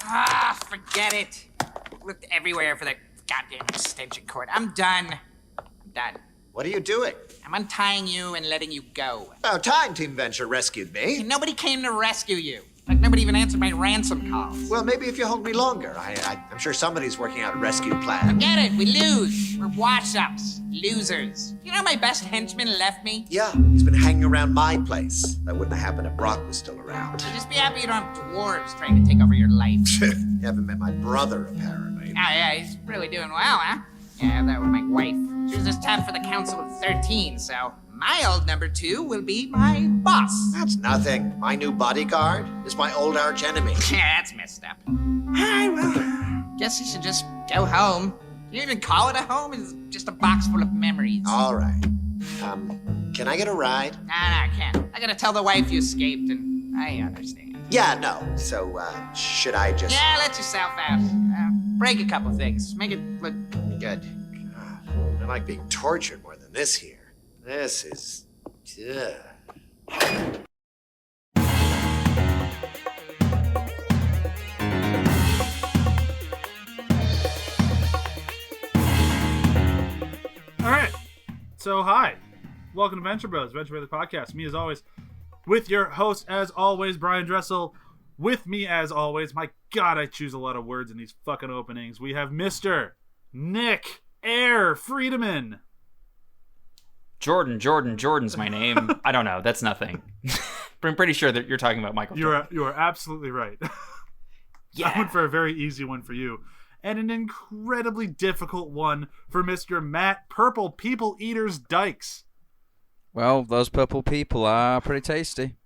Forget it. Looked everywhere for the goddamn extension cord. I'm done. What are you doing? I'm untying you and letting you go. About time Team Venture rescued me. And nobody came to rescue you. Like, nobody even answered my ransom calls. Well, maybe if you hold me longer. I'm sure somebody's working out a rescue plan. Forget it. We lose. We're wash-ups. Losers. You know my best henchman left me? Yeah, he's been hanging around my place. That wouldn't have happened if Brok was still around. So just be happy you don't have dwarves trying to take over your life. You haven't met my brother, apparently. Oh, yeah, he's really doing well, huh? Yeah, that was my wife. She was just tapped for the Council of 13, so my old number 2 will be my boss. That's nothing. My new bodyguard is my old archenemy. Yeah, that's messed up. Alright, well, guess you should just go home. You even call it a home? It's just a box full of memories. All right. Can I get a ride? Nah, I can't. I gotta tell the wife you escaped, and I understand. Yeah, no. So, should I just... Yeah, let yourself out. Break a couple things. Make it look good. God, I like being tortured more than this here. This is... Ugh. All right. So, hi. Welcome to Venture Bros, Venture Brothers Podcast. Me, as always, with your host, as always, Bryan Dressel. With me, as always, my God, I choose a lot of words in these fucking openings. We have Mr. Nick Air Friedemann. Jordan's my name. I don't know. That's nothing. But I'm pretty sure that you're talking about Michael Jordan. You are absolutely right. Yeah. I went for a very easy one for you. And an incredibly difficult one for Mr. Matt Purple People Eaters Dykes. Well, those purple people are pretty tasty.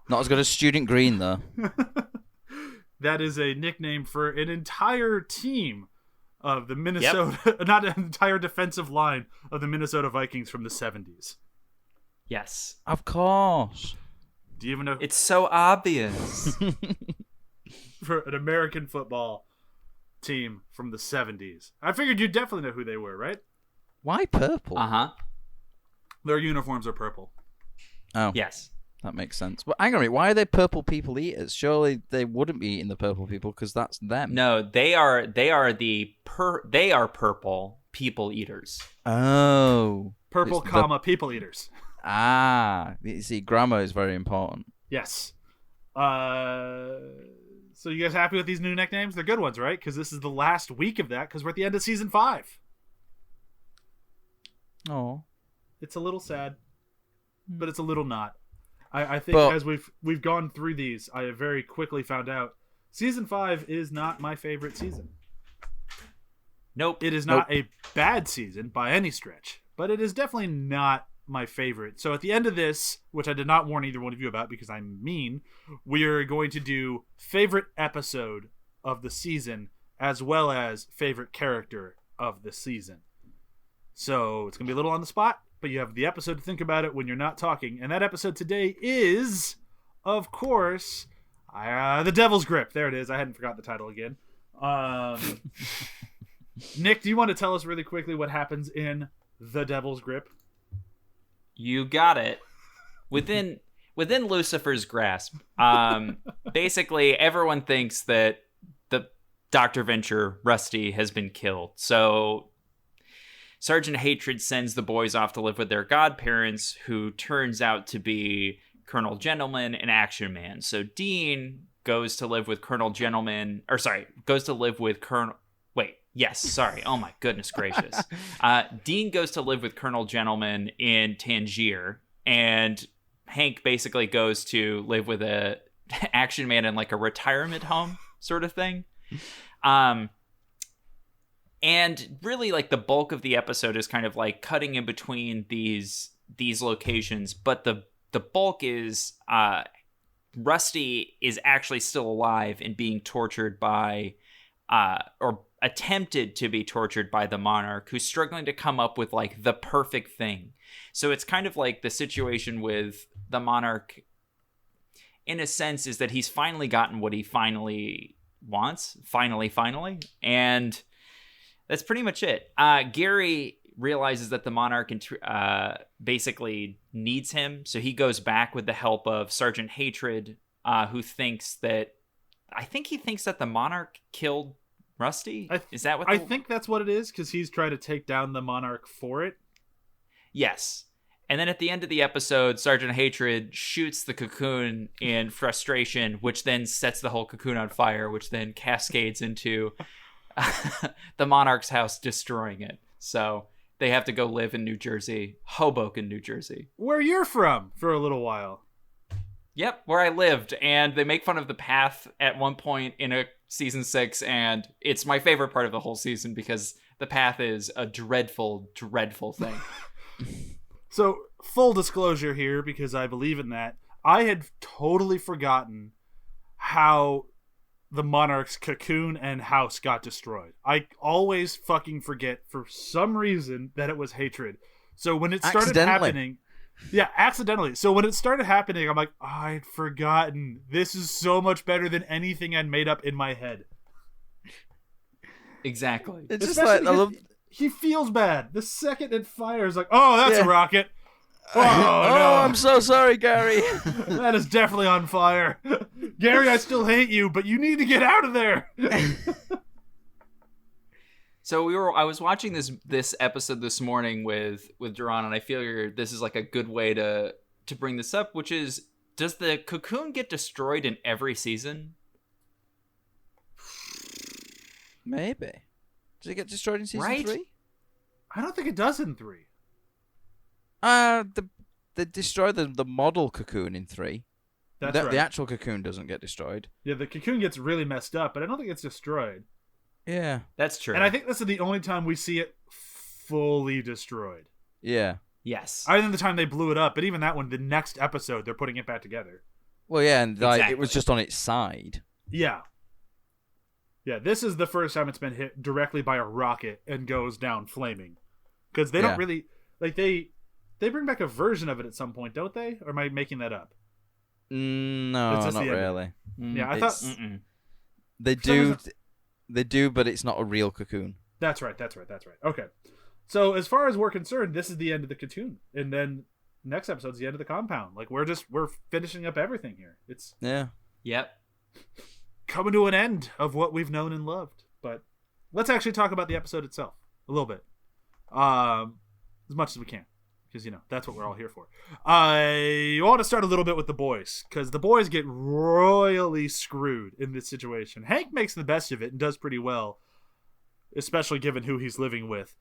Not as good as Student Green, though. That is a nickname for an entire team of the Minnesota, not an entire defensive line of the Minnesota Vikings from the 70s. Yes. Of course. Do you even know? It's so obvious. For an American football team from the 70s. I figured you'd definitely know who they were, right? Why purple? Uh-huh. Their uniforms are purple. Oh. Yes. That makes sense. But hang on a minute, why are they purple people eaters? Surely they wouldn't be eating the purple people because that's them. No, they are purple people eaters. Oh. Purple, people eaters. Ah. You see, grammar is very important. Yes. So you guys happy with these new nicknames? They're good ones, right? Because this is the last week of that because we're at the end of season 5. Oh. It's a little sad, but it's a little not. I think as we've gone through these, I have very quickly found out season 5 is not my favorite season. Nope. It is not a bad season by any stretch, but it is definitely not my favorite. So at the end of this, which I did not warn either one of you about because I'm mean, we are going to do favorite episode of the season as well as favorite character of the season. So it's going to be a little on the spot, but you have the episode to think about it when you're not talking. And that episode today is, of course, The Devil's Grip. There it is. I hadn't forgotten the title again. Nick, do you want to tell us really quickly what happens in The Devil's Grip? You got it. Within Lucifer's grasp, basically everyone thinks that the Dr. Venture, Rusty, has been killed. So Sergeant Hatred sends the boys off to live with their godparents, who turns out to be Colonel Gentleman and Action Man. So Dean goes to live with Colonel Gentleman, oh my goodness gracious. Dean goes to live with Colonel Gentleman in Tangier, and Hank basically goes to live with a Action Man in like a retirement home sort of thing. And really, like, the bulk of the episode is kind of like cutting in between these locations, but the bulk is Rusty is actually still alive and being tortured by or attempted to be tortured by the Monarch, who's struggling to come up with like the perfect thing. So it's kind of like the situation with the Monarch in a sense is that he's finally gotten what he finally wants, finally, and that's pretty much it. Gary realizes that the Monarch basically needs him, so he goes back with the help of Sergeant Hatred, who thinks that I think he thinks that the Monarch killed Rusty. Is that what? I think that's what it is, because he's trying to take down the Monarch for it. Yes. And then at the end of the episode, Sergeant Hatred shoots the cocoon in frustration, which then sets the whole cocoon on fire, which then cascades into the Monarch's house, destroying it. So they have to go live in New Jersey, Hoboken, New Jersey. Where you're from, for a little while. Yep, where I lived. And they make fun of the path at one point in a season 6, and it's my favorite part of the whole season because the path is a dreadful, dreadful thing. So, full disclosure here, because I believe in that, I had totally forgotten how the Monarch's cocoon and house got destroyed. I always fucking forget, for some reason, that it was Hatred. So when it started happening... Yeah, accidentally. So when it started happening, I'm like, I'd forgotten. This is so much better than anything I'd made up in my head. Exactly. It's just like, I love... He feels bad. The second it fires, like, oh, that's a rocket. Oh, oh, no. I'm so sorry, Gary. That is definitely on fire. Gary, I still hate you, but you need to get out of there. So I was watching this episode this morning with Duran, and I feel this is like a good way to bring this up, which is, does the cocoon get destroyed in every season? Maybe. Does it get destroyed in season 3? I don't think it does in 3. They destroy the model cocoon in 3. That's right. The actual cocoon doesn't get destroyed. Yeah, the cocoon gets really messed up, but I don't think it's destroyed. Yeah. That's true. And I think this is the only time we see it fully destroyed. Yeah. Yes. Other than the time they blew it up, but even that one, the next episode, they're putting it back together. Well, yeah, and Exactly. it was just on its side. Yeah. Yeah, this is the first time it's been hit directly by a rocket and goes down flaming. Because they don't really... Like, they bring back a version of it at some point, don't they? Or am I making that up? No, It's just not the end. really. Yeah, I thought... They do, but it's not a real cocoon. That's right. Okay. So as far as we're concerned, this is the end of the cocoon. And then next episode's the end of the compound. Like, we're finishing up everything here. It's Yep. coming to an end of what we've known and loved. But let's actually talk about the episode itself a little bit. As much as we can. Because, that's what we're all here for. I want to start a little bit with the boys. Because the boys get royally screwed in this situation. Hank makes the best of it and does pretty well. Especially given who he's living with.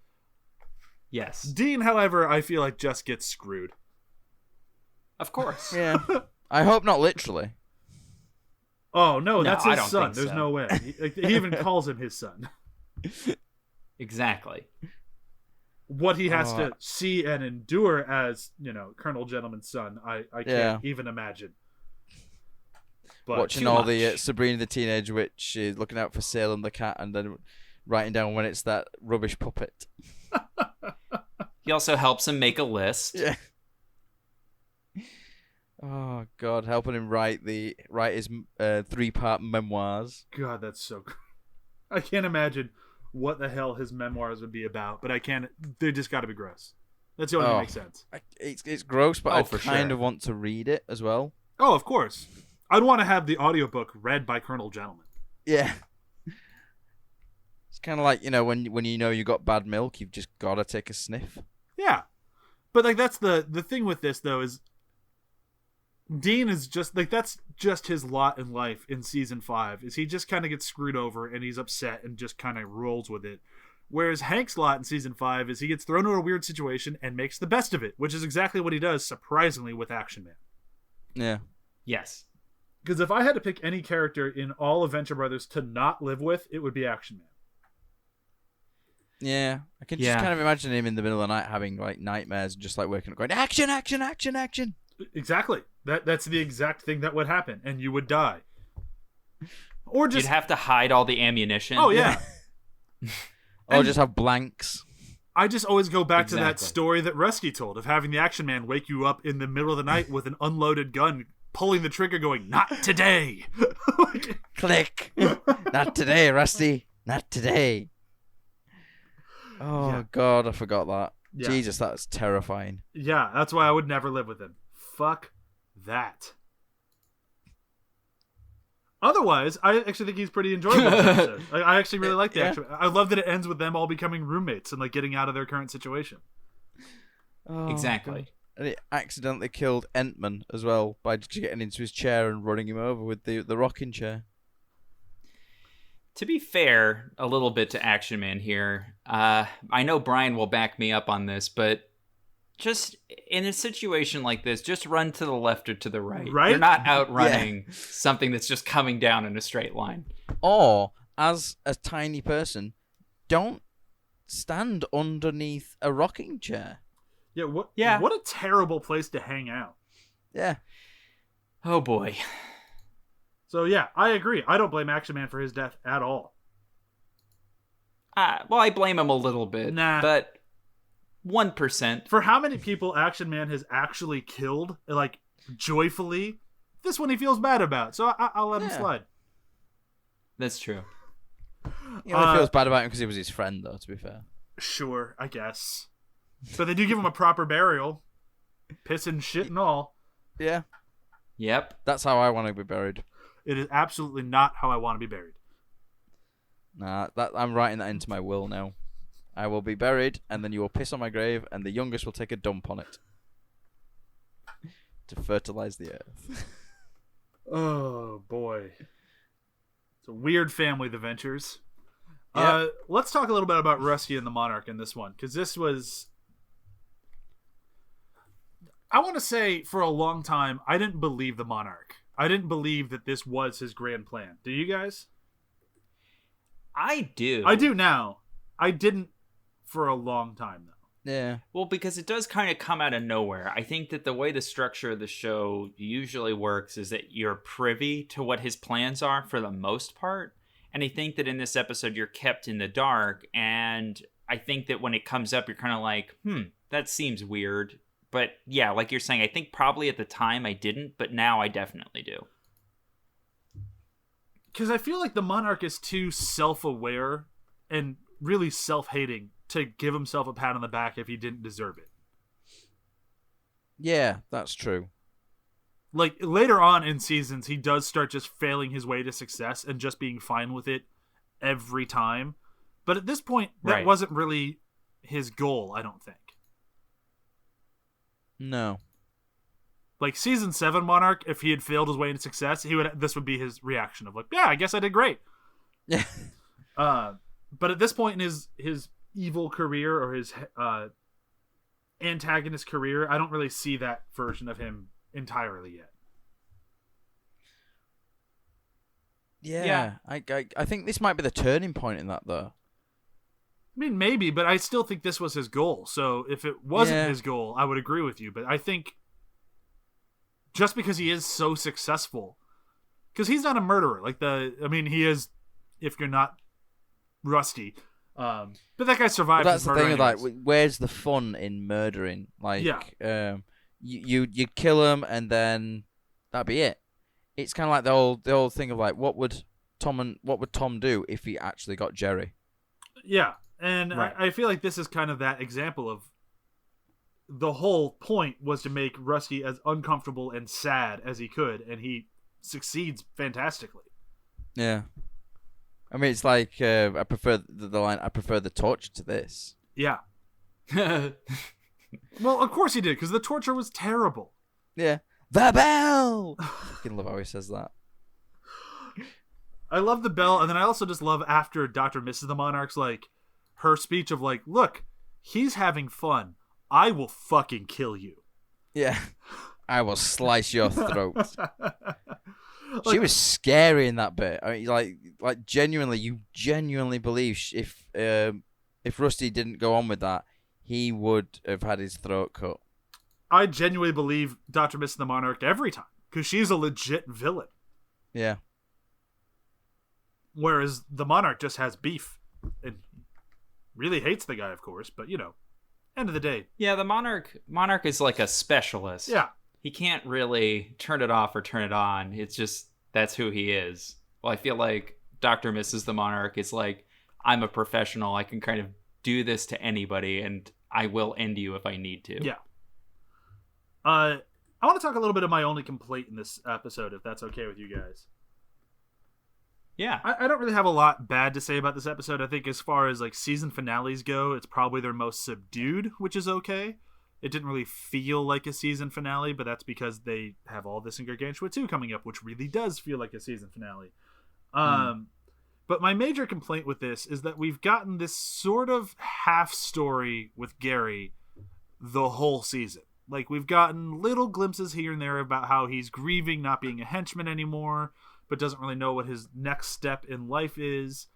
Yes. Dean, however, I feel like just gets screwed. Of course. Yeah. I hope not literally. Oh, no, that's I his don't son. think There's so. no way. He even calls him his son. Exactly. What he has to see and endure as, Colonel Gentleman's son, I can't even imagine. But Watching all the Sabrina the Teenage Witch, looking out for Salem the cat, and then writing down when it's that rubbish puppet. He also helps him make a list. Yeah. Oh God, helping him write his 3-part memoirs. God, that's so... I can't imagine what the hell his memoirs would be about, but I can't... They just got to be gross. That's the only thing that makes sense. It's gross, but I for kind sure. of want to read it as well. Oh, of course. I'd want to have the audiobook read by Colonel Gentleman. Yeah. It's kind of like, when you got bad milk, you've just got to take a sniff. Yeah. But, that's the thing with this, though, is Dean is just, that's just his lot in life in Season 5, is he just kind of gets screwed over, and he's upset and just kind of rolls with it. Whereas Hank's lot in Season 5 is he gets thrown into a weird situation and makes the best of it, which is exactly what he does, surprisingly, with Action Man. Yeah. Yes. Because if I had to pick any character in all of Venture Brothers to not live with, it would be Action Man. Yeah. I can just kind of imagine him in the middle of the night having, nightmares and just, waking up going, action, action, action, action. Exactly. That's the exact thing that would happen, and you would die. Or just... You'd have to hide all the ammunition. Oh, yeah. Or just have blanks. I just always go back to that Exactly. story that Rusty told of having the Action Man wake you up in the middle of the night with an unloaded gun, pulling the trigger going, not today. Click. Not today, Rusty. Not today. Oh, Yeah. God, I forgot that. Yeah. Jesus, that's terrifying. Yeah, that's why I would never live with him. Fuck that. Otherwise, I actually think he's pretty enjoyable this episode. I actually really like the action. I love that it ends with them all becoming roommates and like getting out of their current situation. Oh, Exactly. God. And it accidentally killed Entman as well by just getting into his chair and running him over with the rocking chair. To be fair, a little bit to Action Man here. I know Brian will back me up on this, but just in a situation like this, just run to the left or to the right. Right? You're not outrunning something that's just coming down in a straight line. Or, as a tiny person, don't stand underneath a rocking chair. Yeah, what a terrible place to hang out. Yeah. Oh boy. So yeah, I agree. I don't blame Action Man for his death at all. Well, I blame him a little bit. Nah. But 1%. For how many people Action Man has actually killed, like, joyfully, this one he feels bad about. So I'll let him slide. That's true. He only feels bad about him because he was his friend, though, to be fair. Sure, I guess. But they do give him a proper burial. Piss and shit and all. Yeah. Yep. That's how I want to be buried. It is absolutely not how I want to be buried. Nah, I'm writing that into my will now. I will be buried, and then you will piss on my grave, and the youngest will take a dump on it. To fertilize the earth. Oh, boy. It's a weird family, the Ventures. Yep. Let's talk a little bit about Rusty and the Monarch in this one, because this was... I want to say, for a long time, I didn't believe the Monarch. I didn't believe that this was his grand plan. Do you guys? I do. I do now. I didn't for a long time, though. Yeah. Well, because it does kind of come out of nowhere. I think that the way the structure of the show usually works is that you're privy to what his plans are for the most part. And I think that in this episode, you're kept in the dark. And I think that when it comes up, you're kind of like, that seems weird. But yeah, like you're saying, I think probably at the time I didn't, but now I definitely do. Because I feel like the Monarch is too self-aware and really self-hating to give himself a pat on the back if he didn't deserve it. Yeah, that's true. Like, later on in seasons, he does start just failing his way to success and just being fine with it every time. But at this point, that wasn't really his goal, I don't think. No. Like, season 7 Monarch, if he had failed his way into success, this would be his reaction of like, yeah, I guess I did great. Yeah. But at this point in his evil career or his antagonist career, I don't really see that version of him entirely yet. Yeah. I think this might be the turning point in that, though. I mean, maybe, but I still think this was his goal. So if it wasn't his goal, I would agree with you. But I think just because he is so successful, because he's not a murderer. He is, if you're not Rusty. But that guy survived. Well, that's the thing. Anyways. Like, where's the fun in murdering? Like, you kill him and then that'd be it. It's kind of like the old thing of like, what would Tom do if he actually got Jerry? Yeah. And I feel like this is kind of that example of the whole point was to make Rusty as uncomfortable and sad as he could, and he succeeds fantastically. Yeah. I mean, it's like, I prefer the line, I prefer the torture to this. Yeah. Well, of course he did, because the torture was terrible. Yeah. The bell! I fucking love how he says that. I love the bell, and then I also just love after Dr. Mrs. the Monarch's, like, her speech of like, look, he's having fun. I will fucking kill you. Yeah. I will slice your throat. She was scary in that bit. I mean, like genuinely, you genuinely believe if Rusty didn't go on with that, he would have had his throat cut. I genuinely believe Dr. Mrs. the Monarch every time, because she's a legit villain. Yeah. Whereas the Monarch just has beef and really hates the guy, of course, but end of the day. Yeah, the Monarch is like a specialist. Yeah. He can't really turn it off or turn it on. It's just, that's who he is. Well, I feel like Dr. Mrs. the Monarch is like, I'm a professional. I can kind of do this to anybody, and I will end you if I need to. Yeah. I want to talk a little bit of my only complaint in this episode, if that's okay with you guys. Yeah. I don't really have a lot bad to say about this episode. I think as far as like season finales go, it's probably their most subdued, which is okay. It didn't really feel like a season finale, but that's because they have all this in Gargantua 2 coming up, which really does feel like a season finale. But my major complaint with this is that we've gotten this sort of half story with Gary the whole season. Like, we've gotten little glimpses here and there about how he's grieving not being a henchman anymore, but doesn't really know what his next step in life is.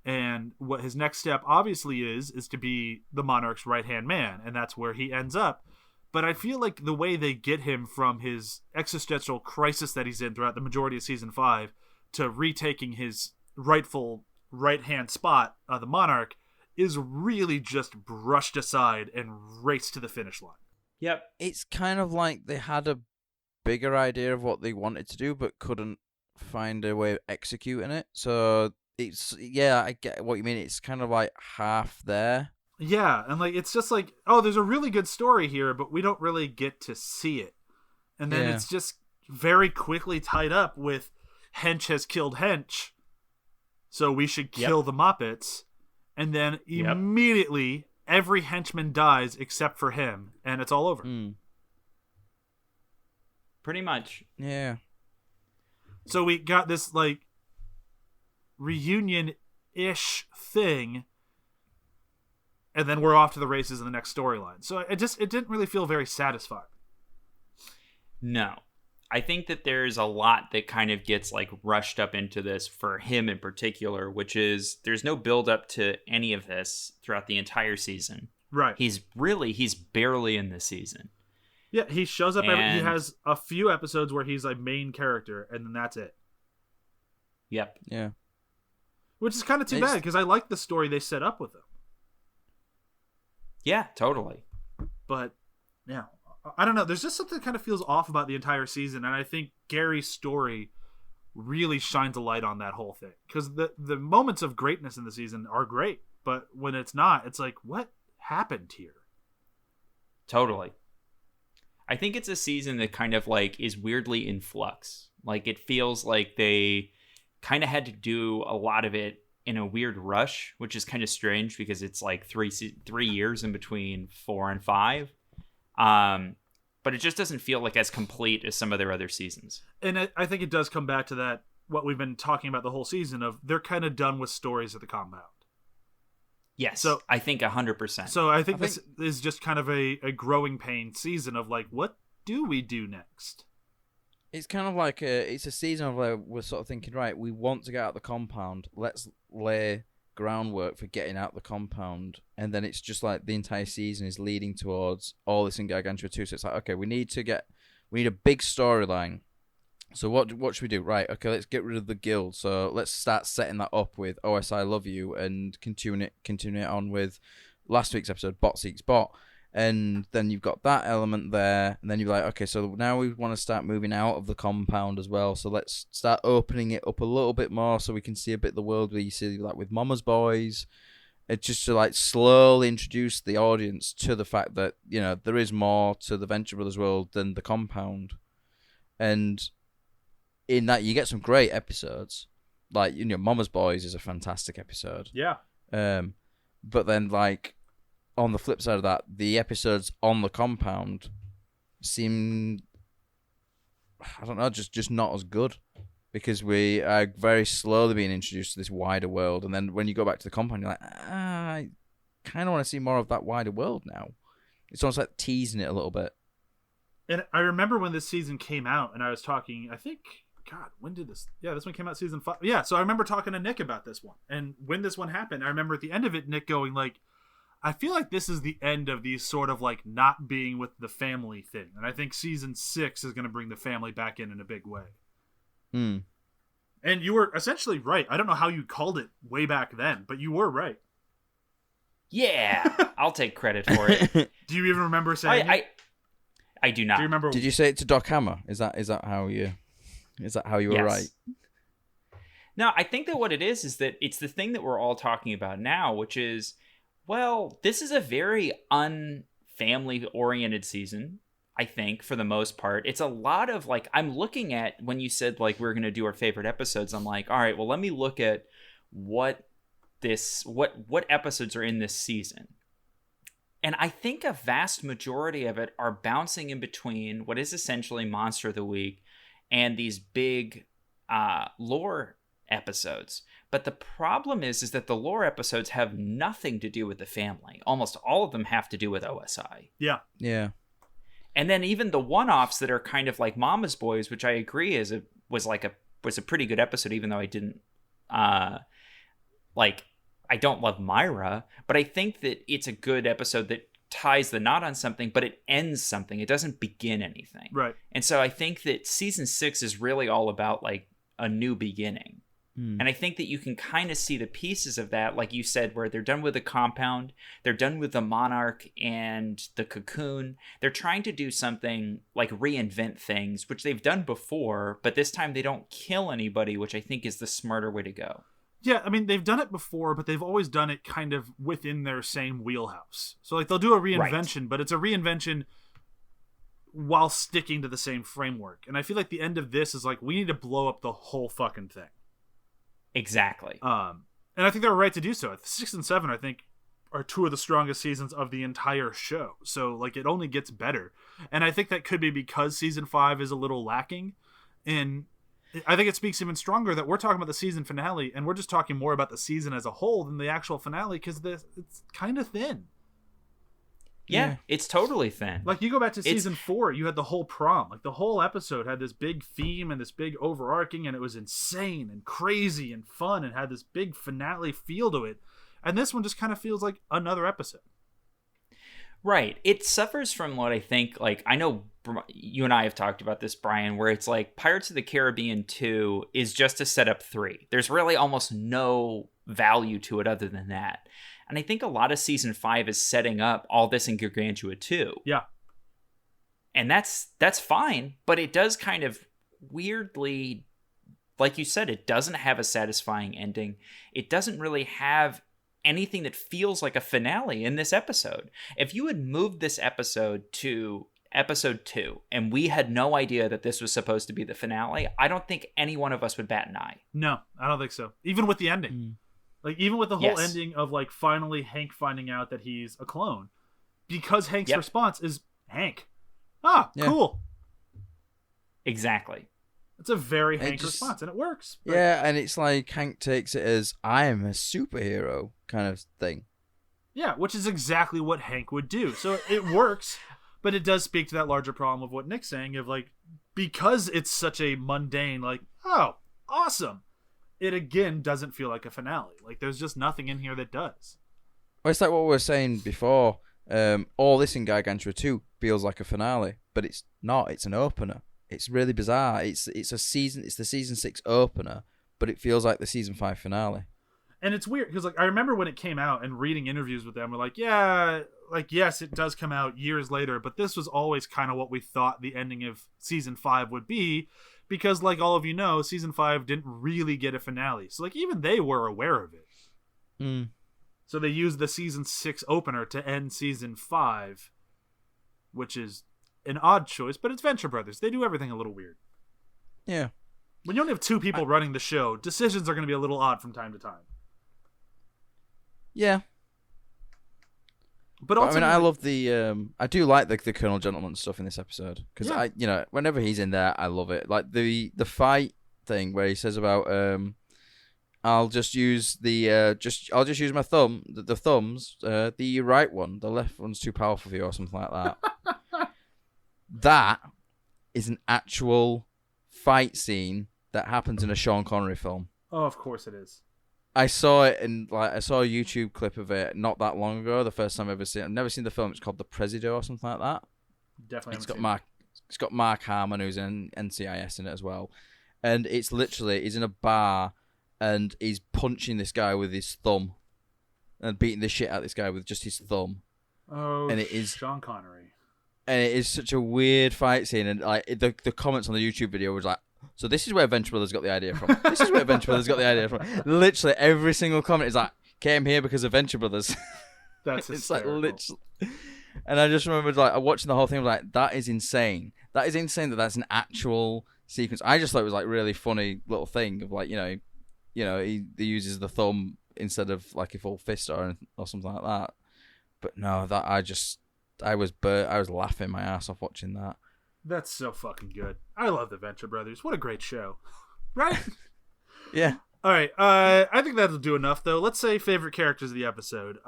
And what his next step obviously is to be the Monarch's right-hand man, and that's where he ends up. But I feel like the way they get him from his existential crisis that he's in throughout the majority of Season 5 to retaking his rightful right-hand spot, the Monarch, is really just brushed aside and raced to the finish line. Yep. It's kind of like they had a bigger idea of what they wanted to do, but couldn't find a way of executing it. So it's, yeah, I get what you mean. It's kind of like half there. Yeah, and like it's just like, oh, there's a really good story here, but we don't really get to see it. And then it's just very quickly tied up with Hench has killed Hench, so we should kill the Muppets. And then immediately every henchman dies except for him, and it's all over. Pretty much. Yeah. So we got this like reunion-ish thing, and then we're off to the races in the next storyline. So it didn't really feel very satisfying. No. I think that there's a lot that kind of gets like rushed up into this for him in particular, which is there's no build up to any of this throughout the entire season. Right. He's barely in this season. Yeah, he shows up. He has a few episodes where he's a main character, and then that's it. Yep. Yeah. Which is kind of too bad, because I like the story they set up with him. Yeah, totally. But, yeah, I don't know. There's just something that kind of feels off about the entire season, and I think Gary's story really shines a light on that whole thing. Because the moments of greatness in the season are great, but when it's not, it's like, what happened here? Totally. I think it's a season that kind of like is weirdly in flux. Like it feels like they kind of had to do a lot of it in a weird rush, which is kind of strange because it's like 3 years in between 4 and 5. But it just doesn't feel like as complete as some of their other seasons. And I think it does come back to that, what we've been talking about the whole season of they're kind of done with stories at the compound. Yes, so I think 100%. So I think this is just kind of a growing pain season of like, what do we do next? It's kind of like it's a season of like we're sort of thinking, right, we want to get out the compound. Let's lay groundwork for getting out the compound, and then it's just like the entire season is leading towards all this in Gargantua 2. So it's like, okay, we need a big storyline. So what should we do? Right, okay, let's get rid of the guild. So let's start setting that up with OS I Love You and continue it on with last week's episode, Bot Seeks Bot. And then you've got that element there, and then you're like, okay, so now we want to start moving out of the compound as well. So let's start opening it up a little bit more, so we can see a bit of the world where you see like with Mama's Boys. It's just to like slowly introduce the audience to the fact that there is more to the Venture Brothers world than the compound, and in that you get some great episodes. Like Mama's Boys is a fantastic episode. Yeah. But then like, on the flip side of that, the episodes on the compound seem, I don't know, just not as good, because we are very slowly being introduced to this wider world, and then when you go back to the compound, you're like, I kind of want to see more of that wider world now. It's almost like teasing it a little bit. And I remember when this season came out, and I was talking, I think, God, when did this? Yeah, this one came out season 5. Yeah, so I remember talking to Nick about this one, and when this one happened, I remember at the end of it, Nick going like, I feel like this is the end of these sort of like not being with the family thing. And I think season 6 is going to bring the family back in a big way. And you were essentially right. I don't know how you called it way back then, but you were right. Yeah, I'll take credit for it. Do you even remember saying it? I do not. Do you remember? Did you say it to Doc Hammer? Is that how you were right? No, I think that what it is that it's the thing that we're all talking about now, which is, well, this is a very unfamily-oriented season. I think, for the most part. It's a lot of like, I'm looking at when you said like we're going to do our favorite episodes. I'm like, all right, well, let me look at what episodes are in this season. And I think a vast majority of it are bouncing in between what is essentially Monster of the Week and these big lore episodes. But the problem is that the lore episodes have nothing to do with the family. Almost all of them have to do with OSI. Yeah. Yeah. And then even the one-offs that are kind of like Mama's Boys, which I agree was a pretty good episode, even though I didn't I don't love Myra, but I think that it's a good episode that ties the knot on something, but it ends something. It doesn't begin anything. Right. And so I think that season 6 is really all about like a new beginning. And I think that you can kind of see the pieces of that, like you said, where they're done with the compound, they're done with the monarch and the cocoon. They're trying to do something like reinvent things, which they've done before, but this time they don't kill anybody, which I think is the smarter way to go. Yeah, I mean, they've done it before, but they've always done it kind of within their same wheelhouse. So, like, they'll do a reinvention, but it's a reinvention while sticking to the same framework. And I feel like the end of this is like, we need to blow up the whole fucking thing. Exactly. And I think they're right to do so. 6 and 7, I think, are two of the strongest seasons of the entire show. So, like, it only gets better. And I think that could be because season 5 is a little lacking. And I think it speaks even stronger that we're talking about the season finale, and we're just talking more about the season as a whole than the actual finale, because it's kind of thin. Yeah, it's totally thin. Like, you go back to season 4, you had the whole prom. Like, the whole episode had this big theme and this big overarching, and it was insane and crazy and fun and had this big finale feel to it. And this one just kind of feels like another episode. Right. It suffers from what I think, like, I know you and I have talked about this, Brian, where it's like Pirates of the Caribbean 2 is just to set up 3. There's really almost no value to it other than that. And I think a lot of season 5 is setting up all this in Gargantua 2. Yeah. And that's fine, but it does kind of weirdly, like you said, it doesn't have a satisfying ending. It doesn't really have anything that feels like a finale in this episode. If you had moved this episode to episode 2 and we had no idea that this was supposed to be the finale, I don't think any one of us would bat an eye. No, I don't think so. Even with the ending. Like, even with the whole ending of, like, finally Hank finding out that he's a clone. Because Hank's response is, Hank. Cool. Exactly. It's a very Hank response, and it works. But... Yeah, and it's like Hank takes it as, I am a superhero kind of thing. Yeah, which is exactly what Hank would do. So it works, but it does speak to that larger problem of what Nick's saying, of, like, because it's such a mundane, like, oh, awesome. It again doesn't feel like a finale. Like, there's just nothing in here that does. Well, it's like what we were saying before. All this in Gargantua 2 feels like a finale, but it's not. It's an opener. It's really bizarre. It's the season 6 opener, but it feels like the season 5 finale. And it's weird because, like, I remember when it came out and reading interviews with them, we're like, yeah, like, yes, it does come out years later, but this was always kind of what we thought the ending of season 5 would be. Because, like all of you know, season 5 didn't really get a finale. So, like, even they were aware of it. So they used the season 6 opener to end season 5, which is an odd choice, but it's Venture Brothers. They do everything a little weird. Yeah. When you only have 2 people running the show, decisions are going to be a little odd from time to time. Yeah. But also, I love the I do like the Colonel Gentleman stuff in this episode because whenever he's in there, I love it. Like the fight thing where he says about I'll just use I'll just use my thumb, the thumbs, the right one, the left one's too powerful for you or something like that. That is an actual fight scene that happens in a Sean Connery film. Oh, of course it is. I saw it I saw a YouTube clip of it not that long ago. The first time I've ever seen it. I've never seen the film. It's called The Presido or something like that. Definitely. It's got Mark Harmon, who's in NCIS, in it as well. And it's literally, he's in a bar and he's punching this guy with his thumb and beating the shit out of this guy with just his thumb. Oh, and it is Sean Connery. And it is such a weird fight scene. And like the comments on the YouTube video was like, so this is where Venture Brothers got the idea from. This is where Venture Brothers got the idea from. Literally every single comment is like, came here because of Venture Brothers. That's it's like hysterical. literally. And I just remembered, like, watching the whole thing, I was like, that is insane. That is insane that that's an actual sequence. I just thought it was, like, really funny little thing of, like, he uses the thumb instead of, like, a full fist or something like that. But no, that I was laughing my ass off watching that. That's so fucking good. I love the Venture Brothers. What a great show. Right? Yeah. All right. I think that'll do enough, though. Let's say favorite characters of the episode.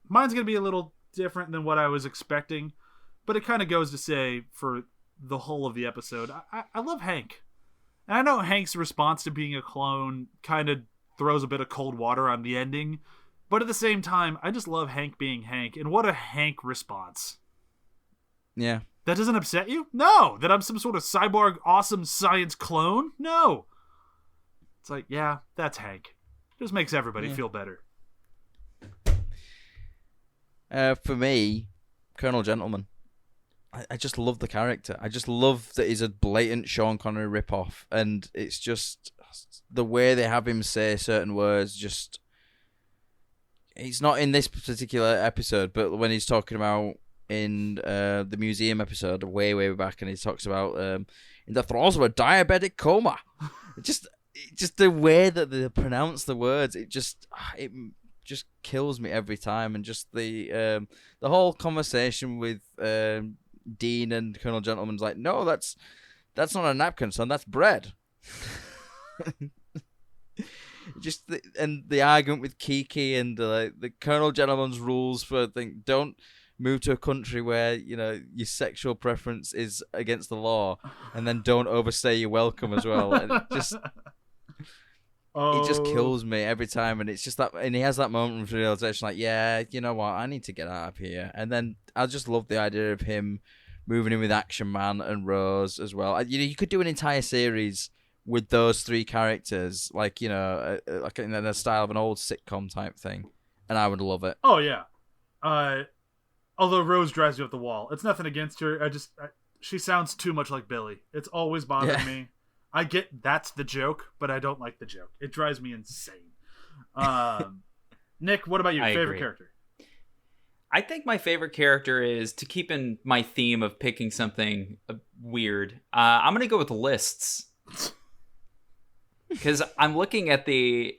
Mine's going to be a little different than what I was expecting, but it kind of goes to say for the whole of the episode, I love Hank. And I know Hank's response to being a clone kind of throws a bit of cold water on the ending, but at the same time, I just love Hank being Hank, and what a Hank response. Yeah. That doesn't upset you? No. That I'm some sort of cyborg awesome science clone? No. It's like, yeah, that's Hank. Just makes everybody feel better. For me, Colonel Gentleman. I just love the character. I just love that he's a blatant Sean Connery ripoff, and it's just the way they have him say certain words. Just he's not in this particular episode, but when he's talking about in the museum episode way back, and he talks about in the throes of a diabetic coma. just the way that they pronounce the words, it just kills me every time. And just the whole conversation with Dean and Colonel Gentleman's like, no, that's not a napkin, son, that's bread. The argument with Kiki and the Colonel Gentleman's rules for don't move to a country where your sexual preference is against the law, and then don't overstay your welcome as well. And it just kills me every time. And it's just that, and he has that moment of realization, like, yeah, you know what, I need to get out of here. And then I just love the idea of him moving in with Action Man and Rose as well. You could do an entire series with those three characters, like like in the style of an old sitcom type thing, and I would love it. Oh yeah. Although Rose drives you up the wall. It's nothing against her. She sounds too much like Billy. It's always bothered me. I get that's the joke, but I don't like the joke. It drives me insane. Nick, what about you? Favorite character? I think my favorite character is, to keep in my theme of picking something weird, I'm going to go with lists. Because I'm looking at the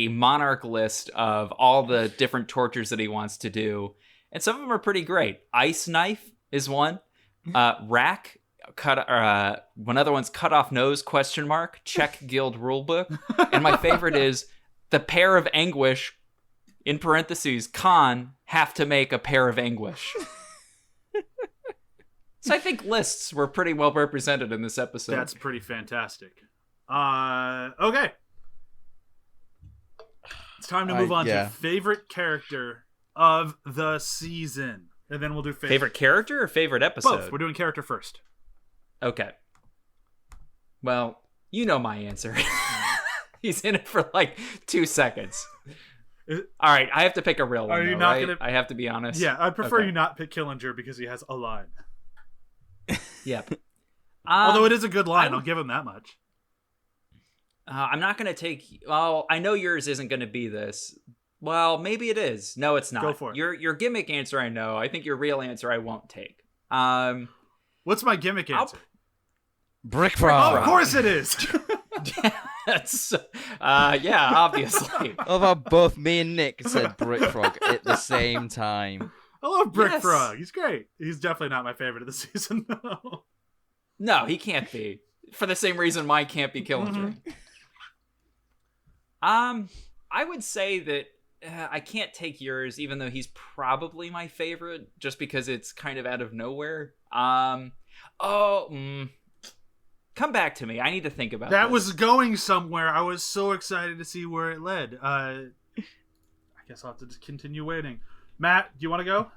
Monarch list of all the different tortures that he wants to do, and some of them are pretty great. Ice knife is one. Rack, another one's cut off nose, ? Check guild rulebook. And my favorite is the pair of anguish, in parentheses, have to make a pair of anguish. So I think lists were pretty well represented in this episode. That's pretty fantastic. Okay. It's time to move on to favorite character of the season. And then we'll do favorite character or favorite episode? Both. We're doing character first. Okay. Well, you know my answer. He's in it for like 2 seconds. All right, I have to pick a real one. Are you not gonna? I have to be honest. Yeah, I'd prefer you not pick Killinger because he has a line. Yep. Although it is a good line, I'll give him that much. I'm not going to take... Well, I know yours isn't going to be this. Well, maybe it is. No, it's not. Go for it. Your gimmick answer, I know. I think your real answer, I won't take. What's my gimmick answer? Brick Frog. Oh, of course it is. That's, obviously. I love how both me and Nick said Brick Frog at the same time. I love Brick Frog. He's great. He's definitely not my favorite of the season, though. No, he can't be. For the same reason mine can't be Killinger. Mm-hmm. I would say that I can't take yours, even though he's probably my favorite, just because it's kind of out of nowhere. Come back to me. I need to think about that. This was going somewhere. I was so excited to see where it led. I guess I'll have to just continue waiting. Matt, do you want to go?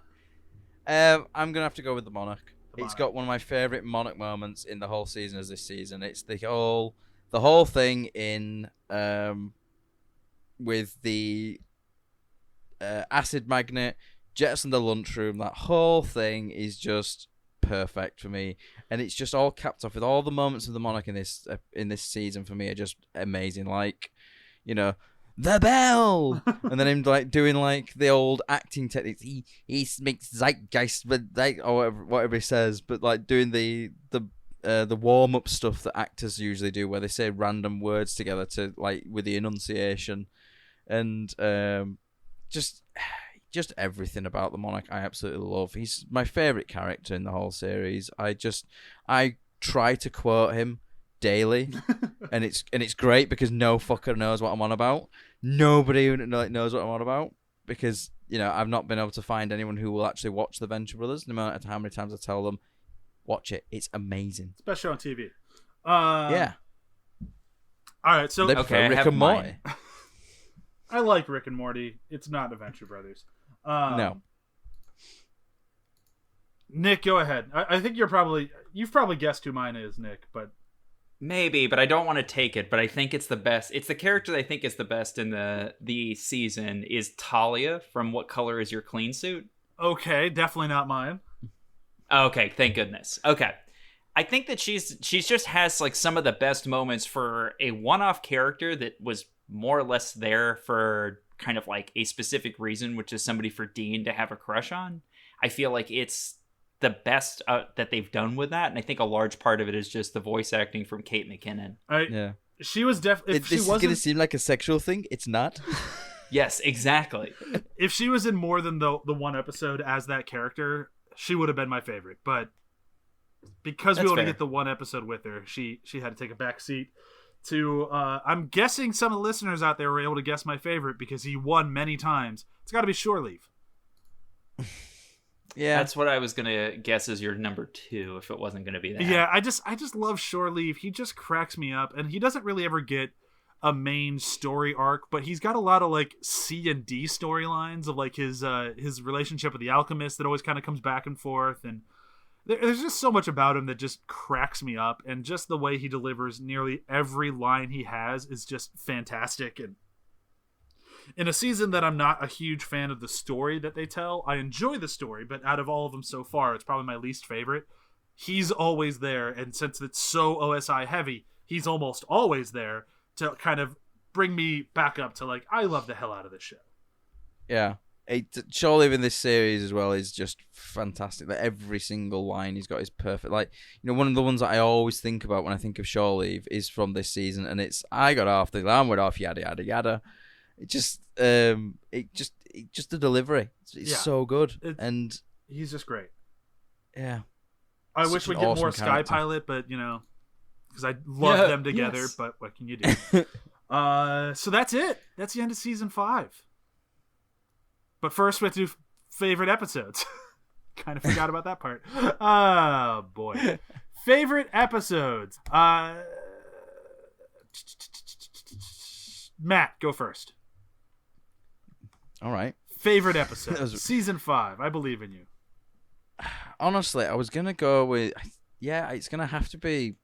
I'm gonna have to go with the Monarch. It's got one of my favorite Monarch moments in the whole season as this season. It's the whole thing in with the acid magnet, jettison the lunchroom. That whole thing is just perfect for me, and it's just all capped off with all the moments of the Monarch in this season. For me, are just amazing. Like, the bell, and then him like doing like the old acting techniques. He makes zeitgeist, but or whatever he says, but like doing the warm up stuff that actors usually do, where they say random words together to like with the enunciation, and just everything about the Monarch I absolutely love. He's my favorite character in the whole series. I try to quote him daily, and it's great because no fucker knows what I'm on about. Nobody knows what I'm on about because I've not been able to find anyone who will actually watch the Venture Brothers, no matter how many times I tell them watch it. It's amazing, especially on TV. Yeah. All right, so they prefer Rick and Morty. I like Rick and Morty. It's not the Venture Brothers. No. Nick, go ahead. I think you've probably guessed who mine is, Nick, but maybe, but I don't want to take it. But I think it's the best. It's the character that I think is the best in the season is Talia from What Color Is Your Clean Suit? Okay, definitely not mine. Okay, thank goodness. Okay. I think that she's just has like some of the best moments for a one-off character that was more or less there for kind of like a specific reason, which is somebody for Dean to have a crush on. I feel like it's the best that they've done with that, and I think a large part of it is just the voice acting from Kate McKinnon. Yeah, she was definitely. This is going to seem like a sexual thing. It's not. Yes, exactly. If she was in more than the one episode as that character, she would have been my favorite. But because we only get the one episode with her, she had to take a back seat to. I'm guessing some of the listeners out there were able to guess my favorite because he won many times. It's got to be Shore Leave. Yeah, that's what I was gonna guess as your number 2 if it wasn't gonna be that. Yeah, I just love Shore Leave. He just cracks me up, and he doesn't really ever get a main story arc, but he's got a lot of like C and D storylines of like his relationship with the alchemist that always kind of comes back and forth, and there's just so much about him that just cracks me up, and just the way he delivers nearly every line he has is just fantastic. And in a season that I'm not a huge fan of the story that they tell, I enjoy the story, but out of all of them so far, it's probably my least favorite. He's always there, and since it's so OSI heavy, he's almost always there to kind of bring me back up to like, I love the hell out of this show. Yeah. Shore Leave in this series as well is just fantastic. Like every single line he's got is perfect. Like, one of the ones that I always think about when I think of Shore Leave is from this season, and it's I got off, the alarm went off, yada yada yada. It just the delivery. It's so good, and he's just great. Yeah, I wish we'd get more Sky Pilot, but because I love them together. Yes. But what can you do? So that's it. That's the end of season 5. But first, we have to do favorite episodes. Kind of forgot about that part. Oh boy, favorite episodes. Matt, go first. All right. Favorite episode. Season 5. I believe in you. Honestly, I was going to go with... Yeah, it's going to have to be...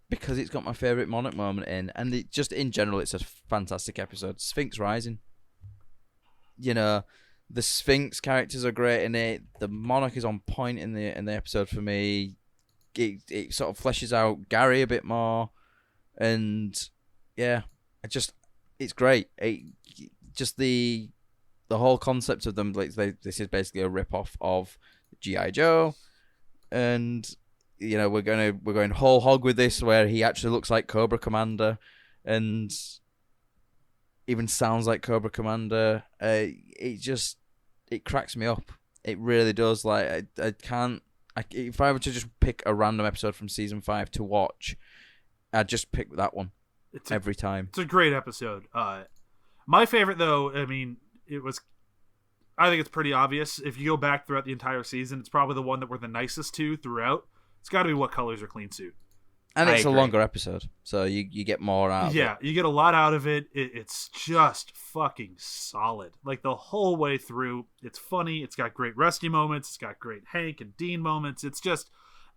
Because it's got my favourite Monarch moment in. And just in general, it's a fantastic episode. Sphinx Rising. The Sphinx characters are great in it. The Monarch is on point in the episode for me. It sort of fleshes out Gary a bit more. And... Yeah. It's great. Just the whole concept of them, like this is basically a rip-off of G.I. Joe, and we're going whole hog with this, where he actually looks like Cobra Commander, and even sounds like Cobra Commander. It cracks me up. It really does. Like I can't. If I were to just pick a random episode from season 5 to watch, I'd just pick that one. Every time. It's a great episode. My favorite, though, I think it's pretty obvious. If you go back throughout the entire season, it's probably the one that we're the nicest to throughout. It's got to be What Color Is Your Clean Suit? And it's a longer episode, so you get more out of it. Yeah, you get a lot out of it. It's just fucking solid. Like, the whole way through, it's funny. It's got great Rusty moments. It's got great Hank and Dean moments. It's just...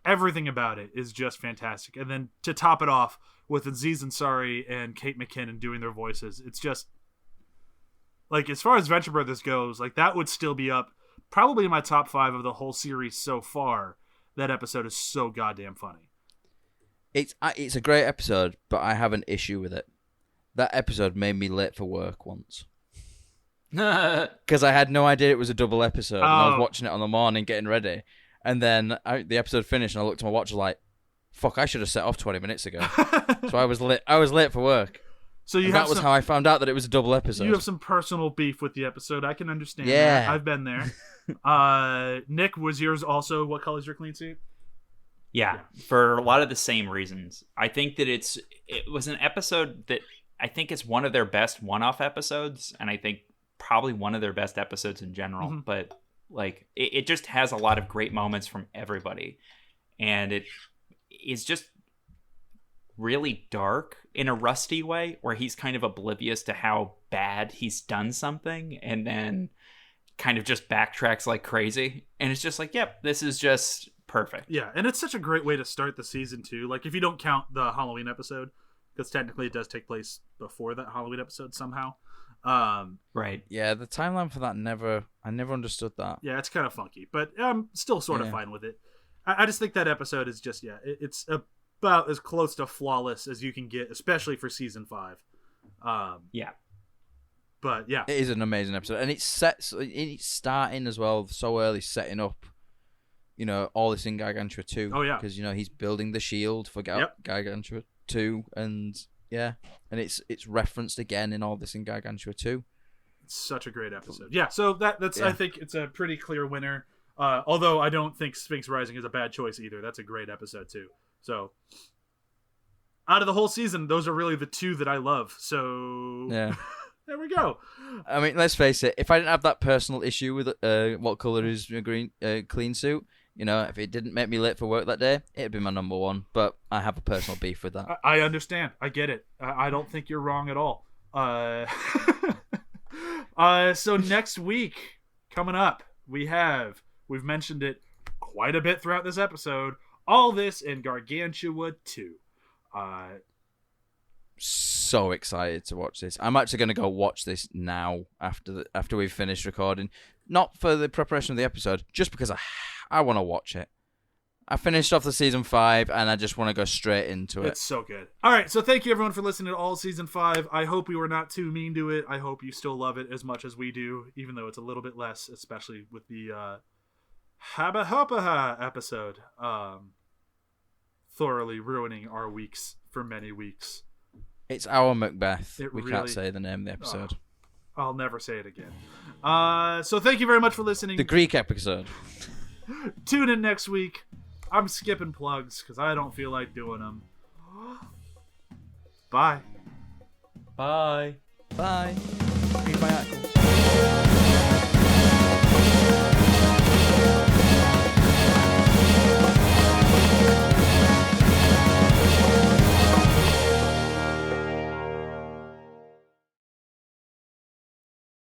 Everything about it is just fantastic. And then to top it off with Aziz Ansari and Kate McKinnon doing their voices, it's just... Like, as far as Venture Brothers goes, like, that would still be up probably in my top 5 of the whole series so far. That episode is so goddamn funny. It's a great episode, but I have an issue with it. that episode made me late for work once. Because I had no idea it was a double episode. And I was watching it on the morning, getting ready. And then the episode finished, and I looked at my watch like, fuck, I should have set off 20 minutes ago. So I was late for work. So that was how I found out that it was a double episode. You have some personal beef with the episode. I can understand Yeah. that. I've been there. Nick, was yours also what color's your clean suit? Yeah, for a lot of the same reasons. I think that it was an episode that I think it's one of their best one-off episodes, and I think probably one of their best episodes in general. Mm-hmm. But like, it just has a lot of great moments from everybody, and it is just really dark in a Rusty way, where he's kind of oblivious to how bad he's done something, and then kind of just backtracks like crazy. And it's just like, yep, this is just perfect. Yeah, and it's such a great way to start the season too. Like, if you don't count the Halloween episode, because technically it does take place before that Halloween episode somehow. Right. Yeah, the timeline for that I never understood that. Yeah, it's kind of funky, but I'm still sort of fine with it. I just think that episode is just, it's about as close to flawless as you can get, especially for season 5. Yeah. But yeah, It is an amazing episode, and it's starting as well so early, setting up, all this in Gargantua 2. Oh, yeah. Because he's building the shield for Gargantua 2, and it's referenced again in all this in Gargantua 2. it's such a great episode. Yeah, so that's I think it's a pretty clear winner. Although I don't think Sphinx Rising is a bad choice either. That's a great episode too. So out of the whole season, those are really the two that I love. So Yeah. there we go. I mean, let's face it. If I didn't have that personal issue with what color is your clean suit, if it didn't make me late for work that day, it'd be my number one. But I have a personal beef with that. I understand. I get it. I don't think you're wrong at all. So next week, coming up, we've mentioned it quite a bit throughout this episode. All this in Gargantua 2. So excited to watch this. I'm actually going to go watch this now after we've finished recording. Not for the preparation of the episode, just because I want to watch it. I finished off the season 5, and I just want to go straight into it. It's so good. All right, so thank you everyone for listening to all season 5. I hope we were not too mean to it. I hope you still love it as much as we do, even though it's a little bit less, especially with the Habba Hoppaha episode. Thoroughly ruining our weeks for many weeks. It's our Macbeth. We really- can't say the name of the episode. I'll never say it again. So thank you very much for listening. The Greek episode. Tune in next week. I'm skipping plugs because I don't feel like doing them. Bye. Bye. Bye. Read my article.